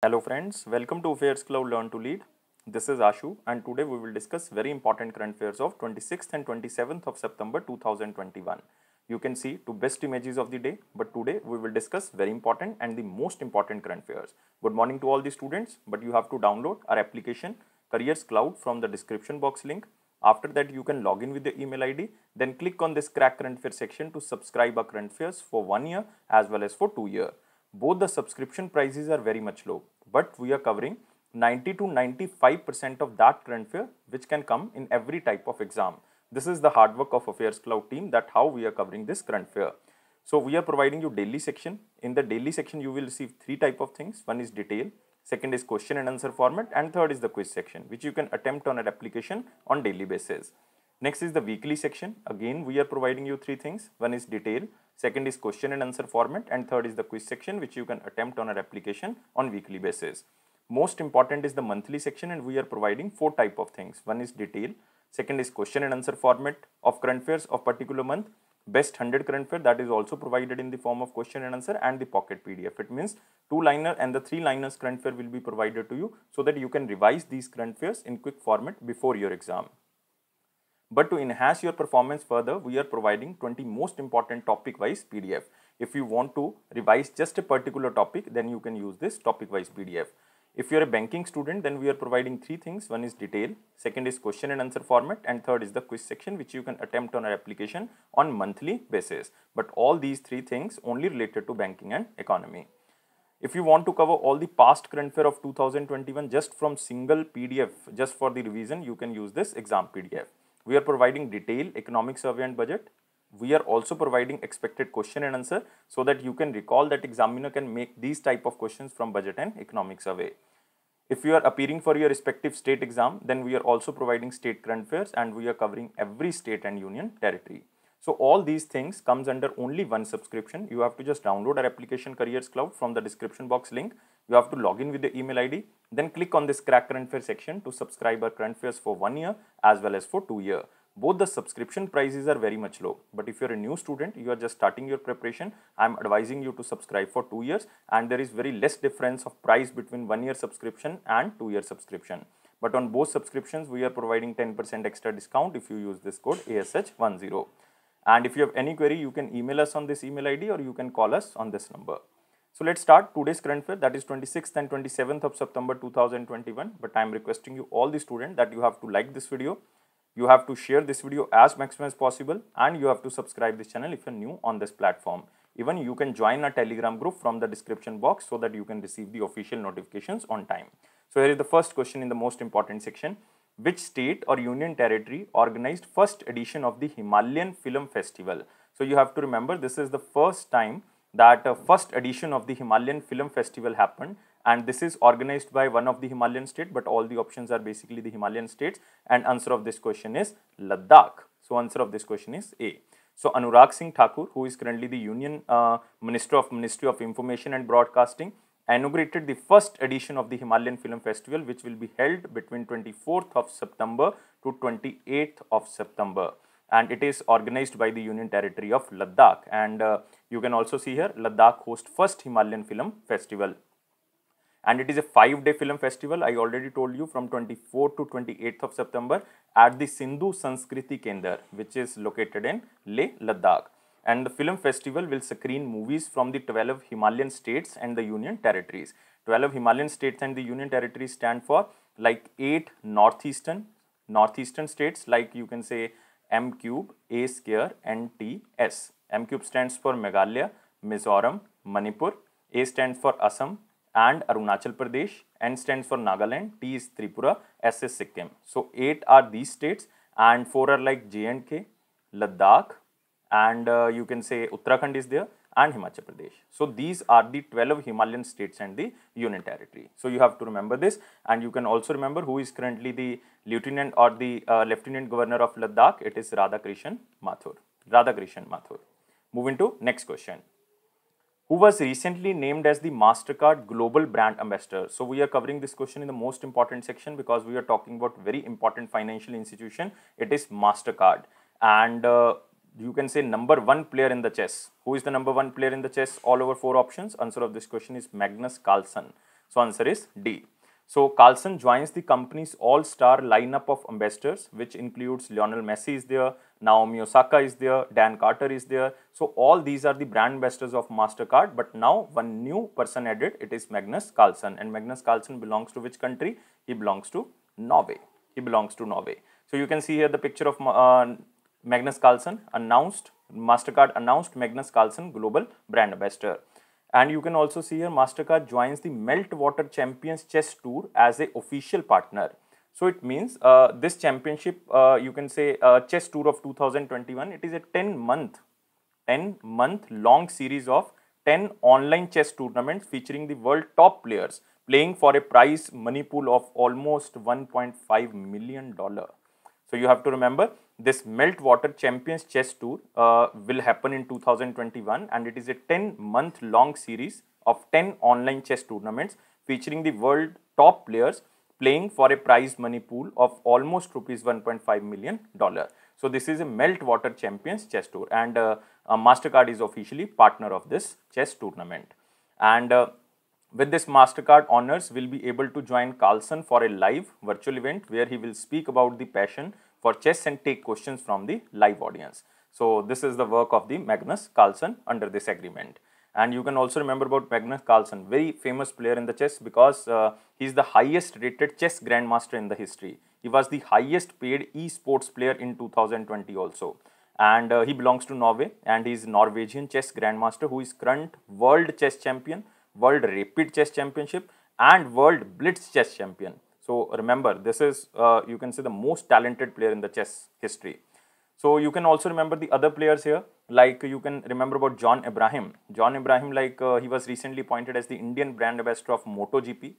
Hello friends, welcome to AffairsCloud Learn to Lead. This is Ashu and today we will discuss very important current affairs of 26th and 27th of September 2021. You can see two best images of the day, but today we will discuss very important and the most important current affairs. Good morning to all the students, but you have to download our application Careers Cloud from the description box link. After that you can log in with the email ID, then click on this crack current affairs section to subscribe our current affairs for 1 year as well as for 2 years. Both the subscription prices are very much low, but we are covering 90 to 95% of that current affair which can come in every type of exam. This is the hard work of AffairsCloud team, that how we are covering this current affair. So we are providing you daily section. In the daily section you will receive three type of things. One is detail, second is question and answer format, and third is the quiz section which you can attempt on an application on daily basis. Next is the weekly section. Again we are providing you three things. One is detail, second is question and answer format, and third is the quiz section which you can attempt on an application on weekly basis. Most important is the monthly section, and we are providing four type of things. One is detail, second is question and answer format of current affairs of particular month, best 100 current affair, that is also provided in the form of question and answer, and the pocket PDF. It means 2-liner and the 3-liners current affair will be provided to you so that you can revise these current affairs in quick format before your exam. But to enhance your performance further, we are providing 20 most important topic-wise PDF. If you want to revise just a particular topic, then you can use this topic-wise PDF. If you are a banking student, then we are providing three things. One is detail, second is question and answer format, and third is the quiz section which you can attempt on our application on monthly basis. But all these three things only related to banking and economy. If you want to cover all the past current affair of 2021 just from single PDF, just for the revision, you can use this exam PDF. We are providing detail, economic survey and budget. We are also providing expected question and answer so that you can recall that examiner can make these type of questions from budget and economic survey. If you are appearing for your respective state exam, then we are also providing state current affairs, and we are covering every state and union territory. So all these things comes under only one subscription. You have to just download our application Careers Cloud from the description box link. You have to log in with the email ID, then click on this crack current affair section to subscribe our current affairs for 1 year as well as for 2 years. Both the subscription prices are very much low, but if you're a new student, you are just starting your preparation, I'm advising you to subscribe for 2 years, and there is very less difference of price between 1 year subscription and 2 year subscription. But on both subscriptions, we are providing 10% extra discount if you use this code ASH10. And if you have any query, you can email us on this email ID or you can call us on this number. So let's start today's current affair, that is 26th and 27th of September 2021. But I am requesting you all the students that you have to like this video, you have to share this video as maximum as possible, and you have to subscribe this channel if you are new on this platform. Even you can join a Telegram group from the description box so that you can receive the official notifications on time. So here is the first question in the most important section. Which state or union territory organized first edition of the Himalayan Film Festival? So you have to remember, this is the first time that first edition of the Himalayan Film Festival happened, and this is organized by one of the Himalayan state, but all the options are basically the Himalayan states, and answer of this question is Ladakh. So answer of this question is A. So Anurag Singh Thakur, who is currently the Union Minister of Ministry of Information and Broadcasting, inaugurated the first edition of the Himalayan Film Festival, which will be held between 24th of September to 28th of September. And it is organized by the Union Territory of Ladakh. And you can also see here, Ladakh hosts first Himalayan Film Festival. And it is a 5-day film festival. I already told you, from 24th to 28th of September at the Sindhu Sanskriti Kendra, which is located in Leh, Ladakh. And the film festival will screen movies from the 12 Himalayan states and the union territories. 12 Himalayan states and the union territories stand for like 8 northeastern states, like you can say M cube, A square, and T, S. M cube stands for Meghalaya, Mizoram, Manipur. A stands for Assam and Arunachal Pradesh. N stands for Nagaland. T is Tripura. S is Sikkim. So 8 are these states, and 4 are like J&K, Ladakh, and you can say Uttarakhand is there, and Himachal Pradesh. So these are the 12 Himalayan states and the union territory. So you have to remember this, and you can also remember who is currently the lieutenant or the lieutenant governor of Ladakh. It is Radhakrishan Mathur. Moving to next question. Who was recently named as the Mastercard Global Brand Ambassador? So we are covering this question in the most important section because we are talking about very important financial institution. It is Mastercard, and you can say number 1 player in the chess. Who is the number 1 player in the chess? All over 4 options. Answer of this question is Magnus Carlsen. So answer is D. So Carlson joins the company's all-star lineup of ambassadors, which includes Lionel Messi is there, Naomi Osaka is there, Dan Carter is there. So all these are the brand ambassadors of Mastercard. But now one new person added, it is Magnus Carlson. And Magnus Carlson belongs to which country? He belongs to Norway. He belongs to Norway. So you can see here the picture of Magnus Carlson announced, Mastercard announced Magnus Carlson global brand ambassador. And you can also see here Mastercard joins the Meltwater Champions Chess Tour as a official partner. So it means this championship, you can say chess tour of 2021, it is a 10-month long series of 10 online chess tournaments featuring the world top players playing for a prize money pool of almost $1.5 million. So you have to remember this Meltwater Champions Chess Tour will happen in 2021, and it is a 10-month long series of 10 online chess tournaments featuring the world top players playing for a prize money pool of almost rupees $1.5 million. So this is a Meltwater Champions Chess Tour, and Mastercard is officially partner of this chess tournament. And with this, Mastercard owners will be able to join Carlson for a live virtual event where he will speak about the passion for chess and take questions from the live audience. So this is the work of the Magnus Carlson under this agreement. And you can also remember about Magnus Carlson, very famous player in the chess, because he is the highest rated chess grandmaster in the history. He was the highest paid esports player in 2020 also. And he belongs to Norway, and he is Norwegian chess grandmaster who is current world chess champion, world rapid chess championship, and world blitz chess champion. So remember, this is you can say the most talented player in the chess history. So you can also remember the other players here, like you can remember about John Ibrahim. John Ibrahim, like he was recently appointed as the Indian brand ambassador of MotoGP.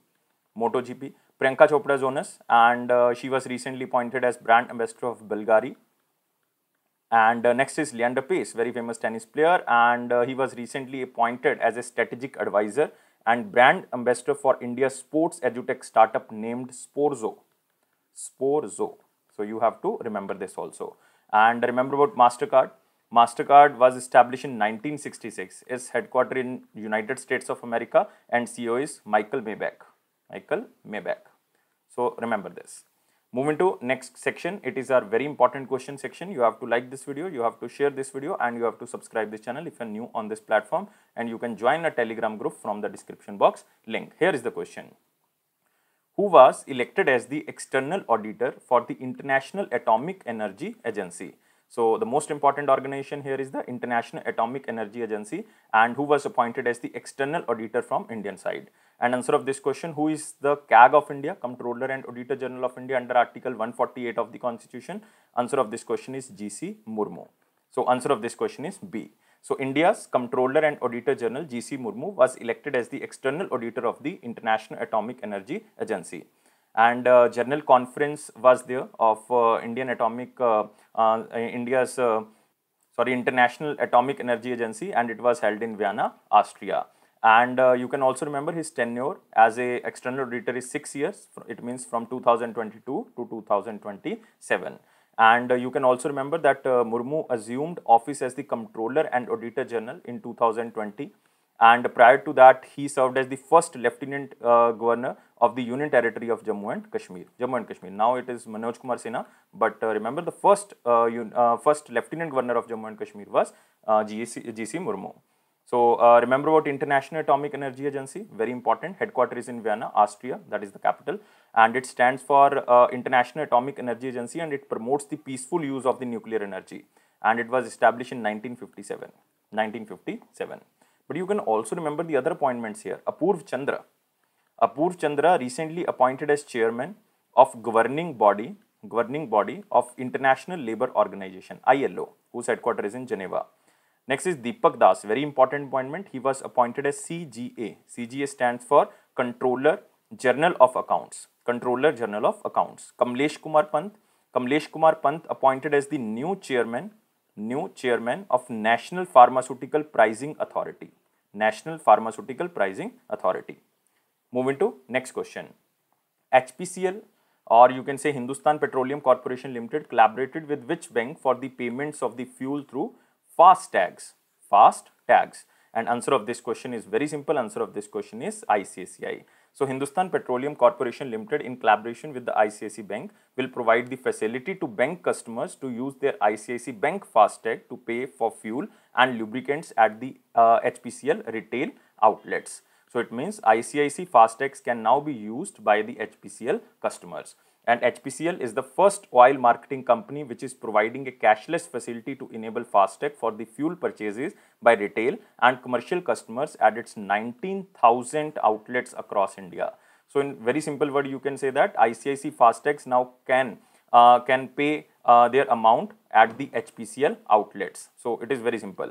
Priyanka Chopra Jonas, and she was recently appointed as brand ambassador of Bulgari. And next is Leander Paes, very famous tennis player, and he was recently appointed as a strategic advisor and brand ambassador for India's sports edutech startup named Sporzo. So you have to remember this also. And remember about Mastercard. Mastercard was established in 1966. Its headquartered in United States of America, and CEO is Michael Maybach. So remember this. Moving to next section, it is our very important question section. You have to like this video, you have to share this video, and you have to subscribe this channel if you are new on this platform, and you can join a Telegram group from the description box link. Here is the question. Who was elected as the external auditor for the International Atomic Energy Agency? So the most important organization here is the International Atomic Energy Agency, and who was appointed as the external auditor from Indian side. And answer of this question, who is the CAG of India, Comptroller and Auditor General of India under Article 148 of the Constitution? Answer of this question is G.C. Murmu. So answer of this question is B. So India's Comptroller and Auditor General G.C. Murmu was elected as the external auditor of the International Atomic Energy Agency. And General Conference was there of International Atomic Energy Agency, and it was held in Vienna, Austria. And you can also remember his tenure as a external auditor is 6 years. It means from 2022 to 2027. And you can also remember that Murmu assumed office as the Comptroller and Auditor General in 2020. And prior to that, he served as the first Lieutenant Governor of the Union Territory of Jammu and Kashmir. Now it is Manoj Kumar Sinha, but remember the first Lieutenant Governor of Jammu and Kashmir was G.C. Murmu. So remember about International Atomic Energy Agency, very important. Headquarters is in Vienna, Austria, that is the capital, and it stands for International Atomic Energy Agency, and it promotes the peaceful use of the nuclear energy. And it was established in 1957. But you can also remember the other appointments here. Apurv Chandra recently appointed as chairman of governing body of International Labour Organization, ILO, whose headquarters is in Geneva. Next is Deepak Das, very important appointment. He was appointed as CGA. CGA stands for Controller General of Accounts. Kamlesh Kumar Pant appointed as the new chairman of National Pharmaceutical Pricing Authority. Moving to next question. HPCL, or you can say Hindustan Petroleum Corporation Limited, collaborated with which bank for the payments of the fuel through FASTags? And answer of this question is very simple. Answer of this question is ICICI. So Hindustan Petroleum Corporation Limited, in collaboration with the ICICI Bank, will provide the facility to bank customers to use their ICICI Bank FASTag to pay for fuel and lubricants at the HPCL retail outlets. So it means ICICI FASTags can now be used by the HPCL customers. And HPCL is the first oil marketing company which is providing a cashless facility to enable FASTag for the fuel purchases by retail and commercial customers at its 19,000 outlets across India. So in very simple word, you can say that ICICI FASTags now can pay their amount at the HPCL outlets. So it is very simple.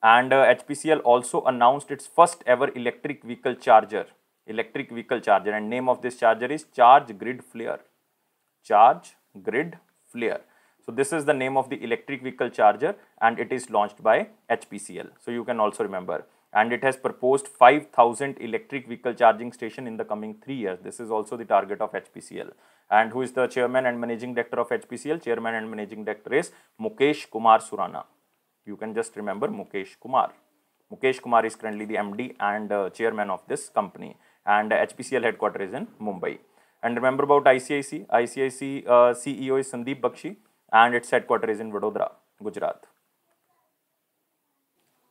And HPCL also announced its first ever electric vehicle charger, and name of this charger is Charge Grid Flare. Charge Grid Flare. So this is the name of the electric vehicle charger, and it is launched by HPCL. So you can also remember. And it has proposed 5,000 electric vehicle charging station in the coming 3 years. This is also the target of HPCL. And who is the chairman and managing director of HPCL? Chairman and managing director is Mukesh Kumar Surana. You can just remember Mukesh Kumar. Mukesh Kumar is currently the MD and chairman of this company, and HPCL headquarters is in Mumbai. And remember about ICICI. ICICI CEO is Sandeep Bakshi, and its headquarters is in Vadodara, Gujarat.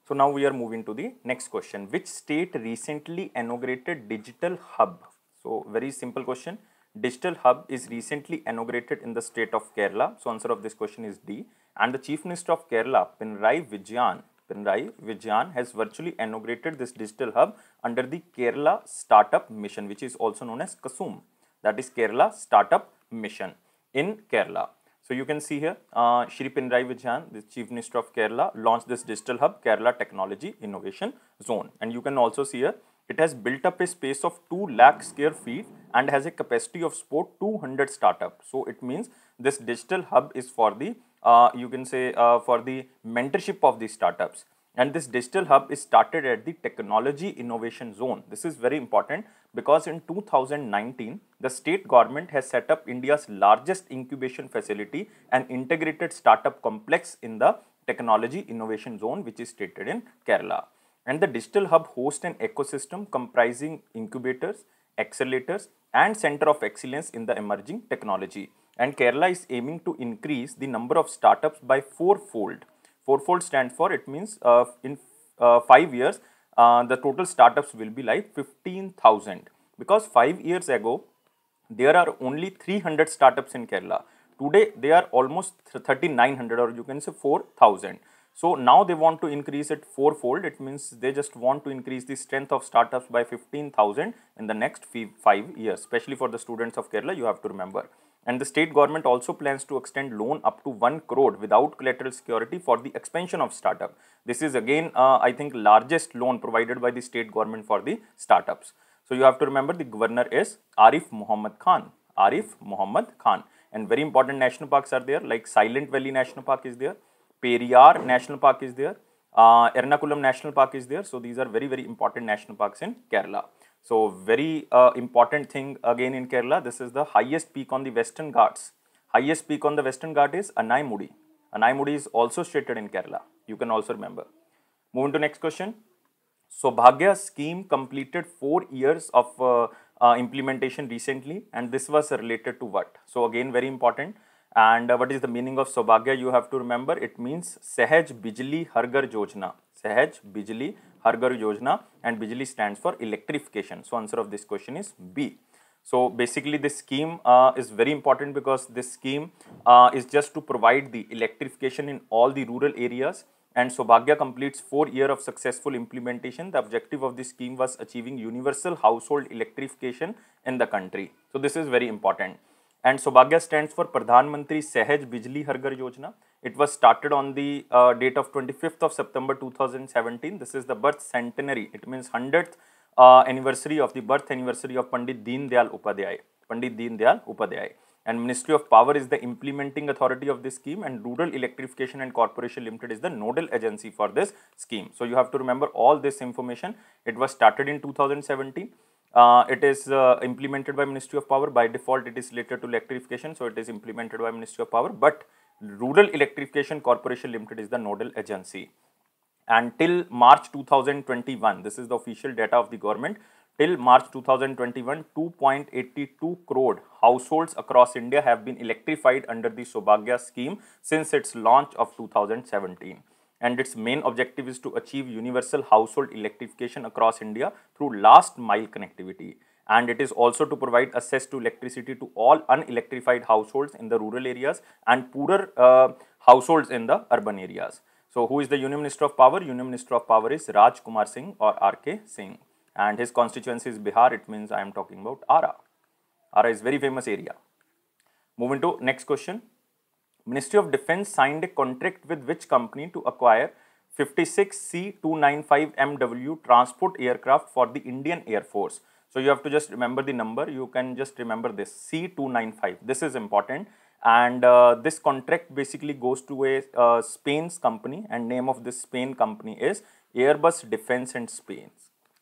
So now we are moving to the next question. Which state recently inaugurated Digital Hub? So very simple question. Digital Hub is recently inaugurated in the state of Kerala. So answer of this question is D. And the Chief Minister of Kerala, Pinarayi Vijayan, has virtually inaugurated this Digital Hub under the Kerala Startup Mission, which is also known as KASUM. That is Kerala Startup Mission in Kerala. So you can see here, Shri Pinarayi Vijayan, the Chief Minister of Kerala, launched this Digital Hub, Kerala Technology Innovation Zone. And you can also see here, it has built up a space of 2 lakh square feet and has a capacity of support 200 startups. So it means this Digital Hub is for the, you can say, for the mentorship of these startups. And this Digital Hub is started at the Technology Innovation Zone. This is very important because in 2019, the state government has set up India's largest incubation facility and integrated startup complex in the Technology Innovation Zone, which is stated in Kerala. And the Digital Hub hosts an ecosystem comprising incubators, accelerators, and center of excellence in the emerging technology. And Kerala is aiming to increase the number of startups by 4-fold. 4-fold stands for, it means in 5 years, the total startups will be like 15,000. Because 5 years ago, there are only 300 startups in Kerala. Today, they are almost 3,900, or you can say 4,000. So now they want to increase it 4-fold. It means they just want to increase the strength of startups by 15,000 in the next 5 years, especially for the students of Kerala, you have to remember. And the state government also plans to extend loan up to 1 crore without collateral security for the expansion of startup. This is again, I think, largest loan provided by the state government for the startups. So you have to remember the governor is Arif Muhammad Khan. Arif Muhammad Khan. And very important national parks are there, like Silent Valley National Park is there. Periyar National Park is there, Ernakulam National Park is there. So these are very, very important national parks in Kerala. So very important thing again in Kerala, this is the highest peak on the Western Ghats. Highest peak on the Western Ghat is Anaimudi. Anaimudi is also situated in Kerala. You can also remember. Moving to next question. Saubhagya scheme completed 4 years of implementation recently, and this was related to what? So again, very important. And what is the meaning of Saubhagya? You have to remember, it means Sahaj Bijli Har Ghar Yojana. Sahaj Bijli Har Ghar Yojana, and Bijli stands for electrification. So answer of this question is B. So basically this scheme is very important because this scheme is just to provide the electrification in all the rural areas. And Saubhagya completes 4 years of successful implementation. The objective of this scheme was achieving universal household electrification in the country. So this is very important. And Saubhagya stands for Pradhan Mantri Sahaj Bijli Har Ghar Yojana. It was started on the date of 25th of September 2017. This is the birth centenary. It means 100th anniversary of the birth anniversary of Pandit Deen Dayal Upadhyay. Pandit Deen Dayal Upadhyay. And Ministry of Power is the implementing authority of this scheme, and Rural Electrification and Corporation Limited is the nodal agency for this scheme. So you have to remember all this information. It was started in 2017. It is implemented by Ministry of Power. By default, it is related to electrification, so it is implemented by Ministry of Power. But Rural Electrification Corporation Limited is the nodal agency. And till March 2021, this is the official data of the government, Till March 2021, 2.82 crore households across India have been electrified under the Saubhagya scheme since its launch of 2017. And its main objective is to achieve universal household electrification across India through last mile connectivity. And it is also to provide access to electricity to all unelectrified households in the rural areas and poorer households in the urban areas. So, who is the Union Minister of Power? Union Minister of Power is Raj Kumar Singh or R.K. Singh. And his constituency is Bihar. It means I am talking about Ara. Ara is very famous area. Moving to next question. Ministry of Defence signed a contract with which company to acquire 56 C-295MW transport aircraft for the Indian Air Force? So you have to just remember the number. You can just remember this C-295. This is important. And this contract basically goes to a Spain's company, and name of this Spain company is Airbus Defence and Spain.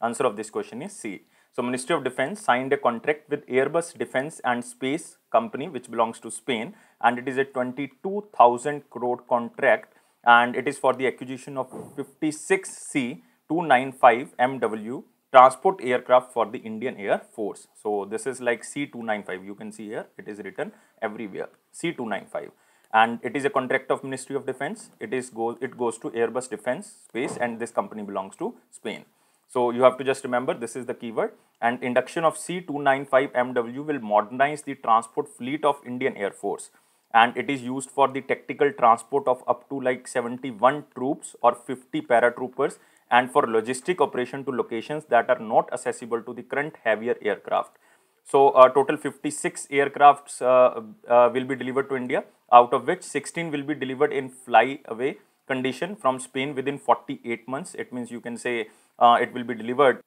Answer of this question is C. So Ministry of Defence signed a contract with Airbus Defence and Space company which belongs to Spain, and it is a 22,000 crore contract, and it is for the acquisition of 56 C-295MW transport aircraft for the Indian Air Force. So this is like C-295. You can see here it is written everywhere C-295, and it is a contract of Ministry of Defence. It goes to Airbus Defence Space, and this company belongs to Spain. So you have to just remember this is the keyword, and induction of C-295MW will modernize the transport fleet of Indian Air Force, and it is used for the tactical transport of up to like 71 troops or 50 paratroopers, and for logistic operation to locations that are not accessible to the current heavier aircraft. So total 56 aircrafts will be delivered to India, out of which 16 will be delivered in fly-away condition from Spain within 48 months. It means you can say it will be delivered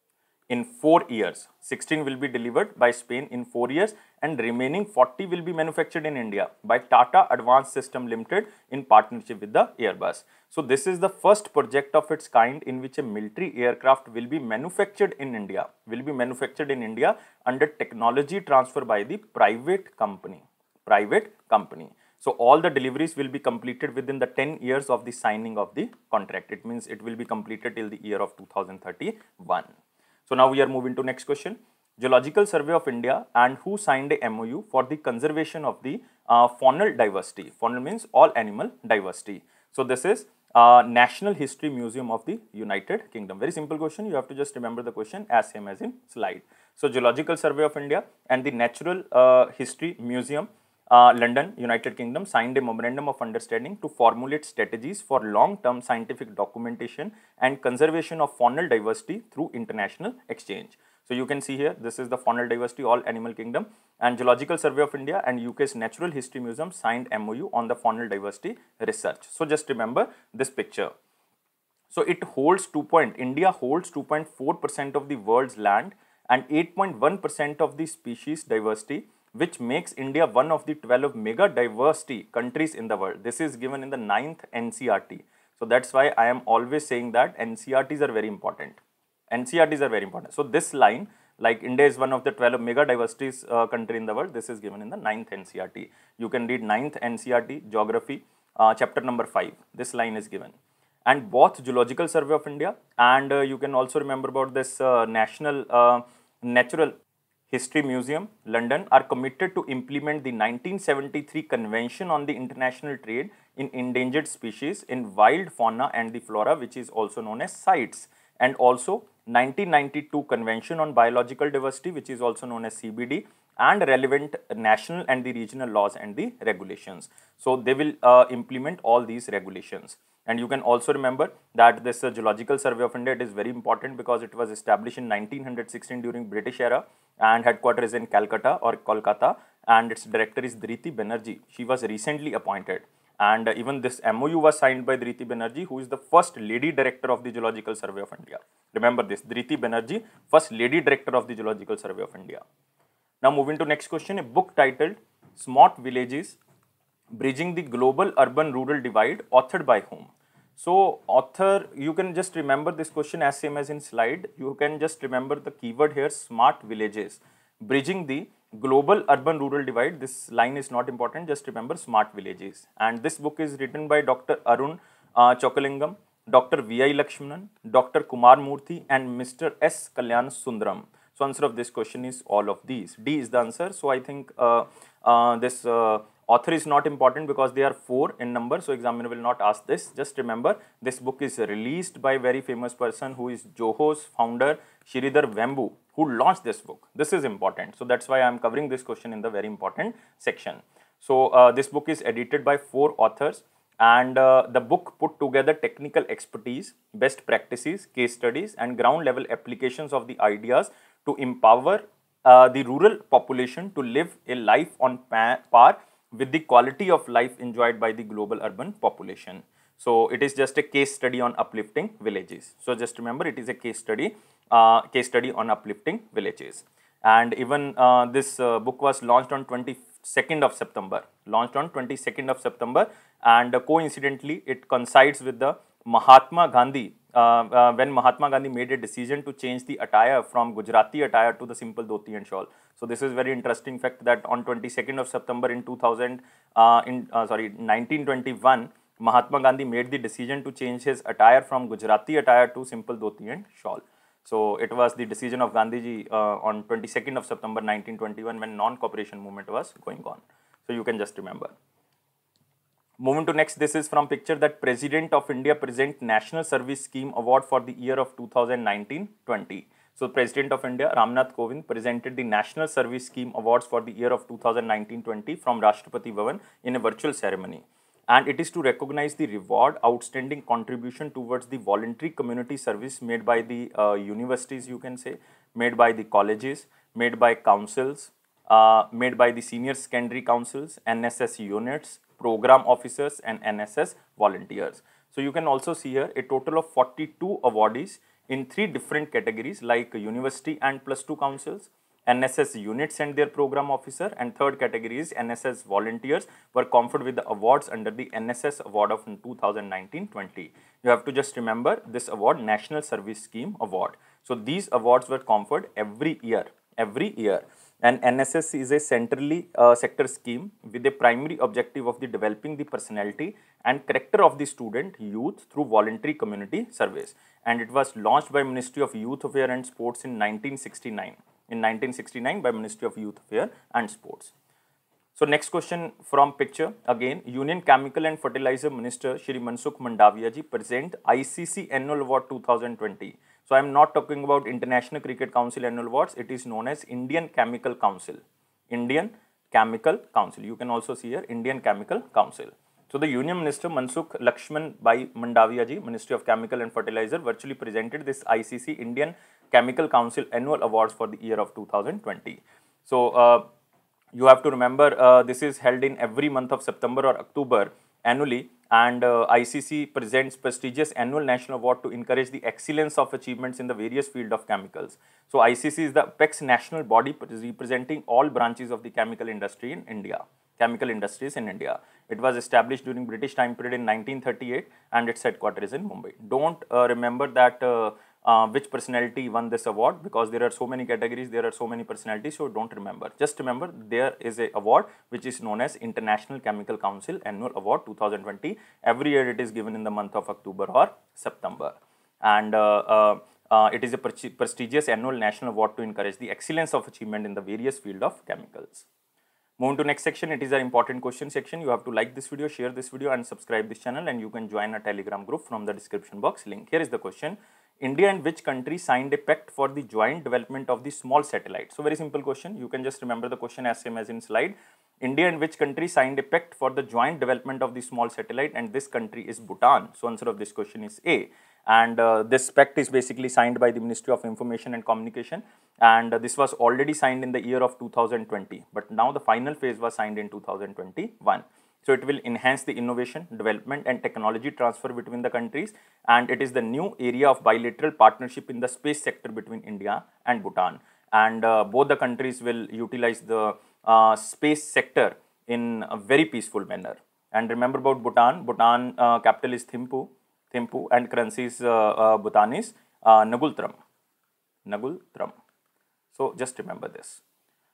in 4 years. 16 will be delivered by Spain in 4 years, and remaining 40 will be manufactured in India by Tata Advanced System Limited in partnership with the Airbus. So this is the first project of its kind in which a military aircraft will be manufactured in India, under technology transfer by the private company. So all the deliveries will be completed within the 10 years of the signing of the contract. It means it will be completed till the year of 2031. So now we are moving to next question. Zoological Survey of India and who signed a MOU for the conservation of the faunal diversity. Faunal means all animal diversity. So this is National History Museum of the United Kingdom. Very simple question. You have to just remember the question as same as in slide. So Zoological Survey of India and the Natural History Museum London, United Kingdom signed a memorandum of understanding to formulate strategies for long-term scientific documentation and conservation of faunal diversity through international exchange. So you can see here, this is the faunal diversity, all animal kingdom, and Zoological Survey of India and UK's Natural History Museum signed MOU on the faunal diversity research. So just remember this picture. So it holds India holds 2.4% of the world's land and 8.1% of the species diversity, which makes India one of the 12 mega diversity countries in the world. This is given in the 9th NCERT. So that's why I am always saying that NCERTs are very important. So this line, like India is one of the 12 mega diversities country in the world, this is given in the 9th NCERT. You can read 9th NCERT, Geography, chapter number 5. This line is given. And both Zoological Survey of India and you can also remember about this National Natural History Museum, London, are committed to implement the 1973 Convention on the International Trade in Endangered Species in Wild Fauna and the Flora, which is also known as CITES, and also 1992 Convention on Biological Diversity, which is also known as CBD, and relevant national and the regional laws and the regulations. So they will implement all these regulations. And you can also remember that this Zoological Survey of India, it is very important because it was established in 1916 during British era, and headquarters is in Calcutta or Kolkata, and its director is Dhriti Banerjee. She was recently appointed, and even this MOU was signed by Dhriti Banerjee, who is the first lady director of the Zoological Survey of India. Remember this, Dhriti Banerjee, first lady director of the Zoological Survey of India. Now moving to next question, a book titled Smart Villages Bridging the Global Urban-Rural Divide, authored by whom? So author, you can just remember this question as same as in slide. You can just remember the keyword here, smart villages, bridging the global urban-rural divide. This line is not important, just remember smart villages. And this book is written by Dr. Arun Chokalingam, Dr. V.I. Lakshmanan, Dr. Kumar Murthy and Mr. S. Kalyan Sundaram. So answer of this question is all of these. D is the answer. So I think this author is not important because they are 4 in number. So examiner will not ask this. Just remember, this book is released by very famous person who is Zoho's founder Sridhar Vembu, who launched this book. This is important. So that's why I am covering this question in the very important section. So this book is edited by 4 authors. And the book put together technical expertise, best practices, case studies and ground level applications of the ideas to empower the rural population to live a life on par with the quality of life enjoyed by the global urban population. So it is just a case study on uplifting villages. So just remember, it is a case study on uplifting villages. And even this book was launched on 22nd of September. And coincidentally, it coincides with the Mahatma Gandhi, when Mahatma Gandhi made a decision to change the attire from Gujarati attire to the simple dhoti and shawl. So this is very interesting fact that on 22nd of September in 1921, Mahatma Gandhi made the decision to change his attire from Gujarati attire to simple dhoti and shawl. So it was the decision of Gandhiji on 22nd of September 1921 when non-cooperation movement was going on. So you can just remember. Moving to next, this is from picture that President of India present National Service Scheme Award for the year of 2019-20. So President of India Ramnath Kovind presented the National Service Scheme Awards for the year of 2019-20 from Rashtrapati Bhavan in a virtual ceremony. And it is to recognize the reward outstanding contribution towards the voluntary community service made by the universities, you can say, made by the colleges, made by councils, made by the senior secondary councils, NSS units, program officers and NSS volunteers. So you can also see here a total of 42 awardees in 3 different categories like university and +2 councils, NSS units and their program officer, and third category is NSS volunteers were conferred with the awards under the NSS award of 2019-20. You have to just remember this award, National Service Scheme Award. So these awards were conferred every year. And NSS is a centrally sector scheme with a primary objective of the developing the personality and character of the student youth through voluntary community service. And it was launched by Ministry of Youth Affairs and Sports in 1969. By Ministry of Youth Affairs and Sports. So next question from picture again, Union Chemical and Fertilizer Minister Shri Mansukh Mandaviya ji present ICC Annual Award 2020. So I am not talking about International Cricket Council Annual Awards. It is known as Indian Chemical Council. You can also see here Indian Chemical Council. So the Union Minister Mansukh Lakshman Bhai Mandaviya ji, Ministry of Chemical and Fertilizer, virtually presented this ICC Indian Chemical Council Annual Awards for the year of 2020. So you have to remember this is held in every month of September or October annually, and ICC presents prestigious annual national award to encourage the excellence of achievements in the various fields of chemicals. So ICC is the apex national body representing all branches of the chemical industries in India. It was established during British time period in 1938 and its headquarters is in Mumbai. Don't remember that which personality won this award, because there are so many categories, there are so many personalities, so don't remember. Just remember there is a award which is known as International Chemical Council Annual Award 2020. Every year it is given in the month of October or September. And it is a prestigious annual national award to encourage the excellence of achievement in the various fields of chemicals. Moving to next section, it is an important question section. You have to like this video, share this video and subscribe this channel, and you can join a Telegram group from the description box link. Here is the question. India and which country signed a pact for the joint development of the small satellite? So very simple question. You can just remember the question as same as in slide. India and which country signed a pact for the joint development of the small satellite, and this country is Bhutan. So answer of this question is A. And this pact is basically signed by the Ministry of Information and Communication, and this was already signed in the year of 2020, but now the final phase was signed in 2021. So it will enhance the innovation, development and technology transfer between the countries, and it is the new area of bilateral partnership in the space sector between India and Bhutan. And both the countries will utilize the space sector in a very peaceful manner. And remember about Bhutan. Bhutan capital is Thimphu, and currency is Bhutanese Nagultram. So just remember this.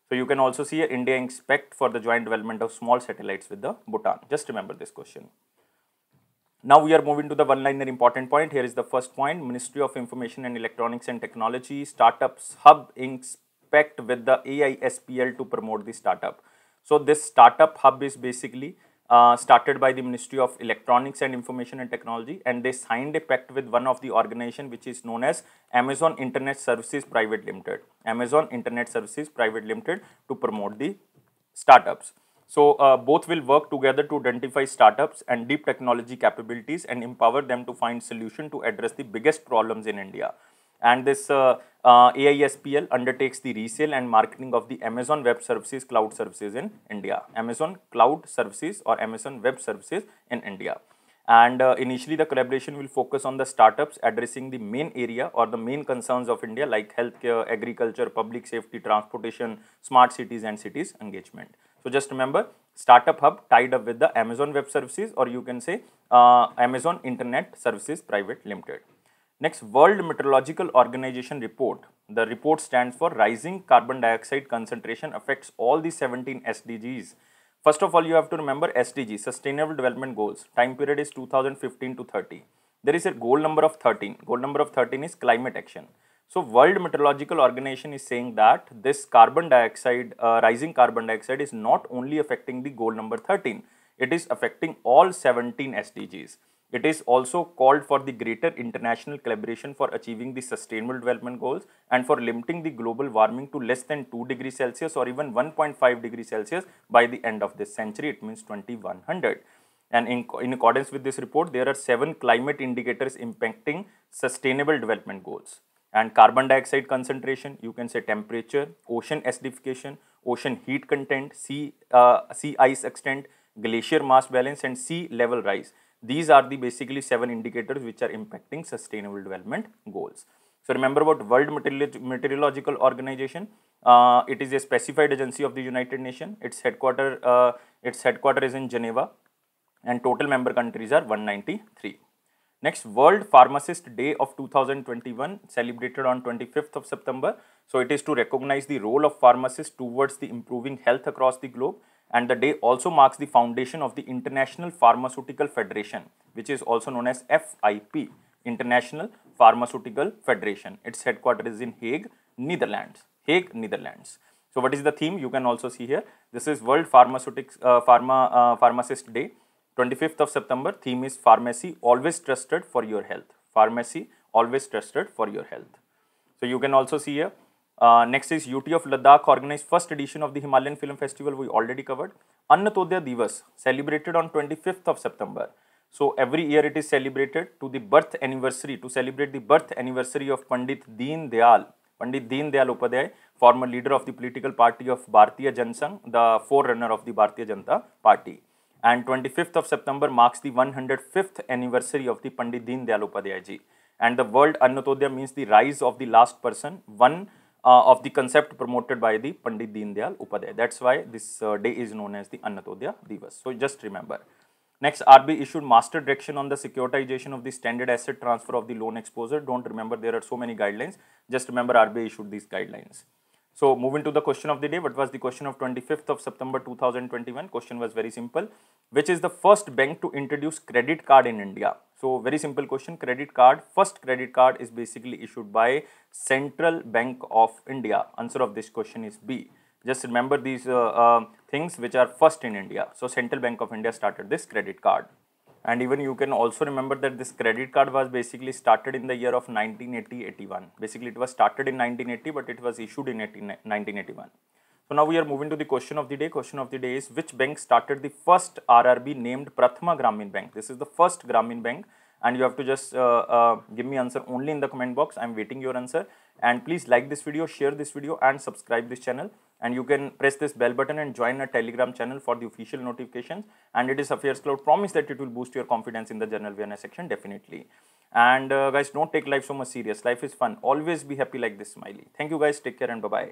So you can also see India expect for the joint development of small satellites with the Bhutan. Just remember this question. Now we are moving to the one-liner important point. Here is the first point. Ministry of Information and Electronics and Technology Startups Hub inspect with the AISPL to promote the startup. So this startup hub is basically started by the Ministry of Electronics and Information and Technology, and they signed a pact with one of the organization which is known as Amazon Internet Services Private Limited. Amazon Internet Services Private Limited to promote the startups. So both will work together to identify startups and deep technology capabilities and empower them to find solution to address the biggest problems in India. And this AISPL undertakes the resale and marketing of the Amazon Web Services Cloud Services in India. Amazon Cloud Services or Amazon Web Services in India. And initially the collaboration will focus on the startups addressing the main area or the main concerns of India like healthcare, agriculture, public safety, transportation, smart cities and cities engagement. So just remember, Startup Hub tied up with the Amazon Web Services, or you can say Amazon Internet Services Private Limited. Next, World Meteorological Organization report. The report stands for Rising Carbon Dioxide Concentration Affects All the 17 SDGs. First of all, you have to remember SDG, Sustainable Development Goals. Time period is 2015 to 30. There is a goal number of 13. Goal number of 13 is climate action. So, World Meteorological Organization is saying that this carbon dioxide, rising carbon dioxide is not only affecting the goal number 13. It is affecting all 17 SDGs. It is also called for the greater international collaboration for achieving the sustainable development goals and for limiting the global warming to less than 2 degrees Celsius or even 1.5 degrees Celsius by the end of this century. It means 2100. And in accordance with this report, there are 7 climate indicators impacting sustainable development goals. And carbon dioxide concentration, you can say temperature, ocean acidification, ocean heat content, sea ice extent, glacier mass balance and sea level rise. These are the basically 7 indicators which are impacting sustainable development goals. So remember about World Meteorological Organization. It is a specified agency of the United Nations. Its headquarters is in Geneva, and total member countries are 193. Next, World Pharmacist Day of 2021 celebrated on 25th of September. So it is to recognize the role of pharmacists towards the improving health across the globe. And the day also marks the foundation of the International Pharmaceutical Federation, which is also known as FIP, International Pharmaceutical Federation. Its headquarters is in Hague, Netherlands. Hague, Netherlands. So what is the theme? You can also see here. This is World Pharmacist Day, 25th of September. Theme is Pharmacy, always trusted for your health. Pharmacy, always trusted for your health. So you can also see here. Next is UT of Ladakh organized first edition of the Himalayan Film Festival. We already covered. Annatodaya Divas celebrated on 25th of September. So every year it is celebrated to the birth anniversary, to celebrate the birth anniversary of Pandit Deen Dayal Upadhyay, former leader of the political party of Bharatiya Janasangh, the forerunner of the Bharatiya Janata Party. And 25th of September marks the 105th anniversary of the Pandit Deen Dayal Upadhyay ji. And the word Annatodaya means the rise of the last person, one of the concept promoted by the Pandit Deen Dayal Upadhyay. That's why this day is known as the Annatodaya Divas. So just remember. Next, RBI issued master direction on the securitization of the standard asset transfer of the loan exposure. Don't remember, there are so many guidelines. Just remember RBI issued these guidelines. So moving to the question of the day, what was the question of 25th of September 2021? Question was very simple. Which is the first bank to introduce credit card in India? So very simple question, credit card. First credit card is basically issued by Central Bank of India. Answer of this question is B. Just remember these things which are first in India. So Central Bank of India started this credit card. And even you can also remember that this credit card was basically started in the year of 1980-81. Basically it was started in 1980, but it was issued in 1981. So now we are moving to the question of the day. Question of the day is, which bank started the first RRB named Prathama Gramin Bank? This is the first Gramin Bank, and you have to just give me answer only in the comment box. I am waiting your answer. And please like this video, share this video and subscribe this channel. And you can press this bell button and join a Telegram channel for the official notifications. And it is AffairsCloud promise that it will boost your confidence in the general awareness section, definitely. And guys, don't take life so much serious. Life is fun. Always be happy like this smiley. Thank you guys. Take care and bye-bye.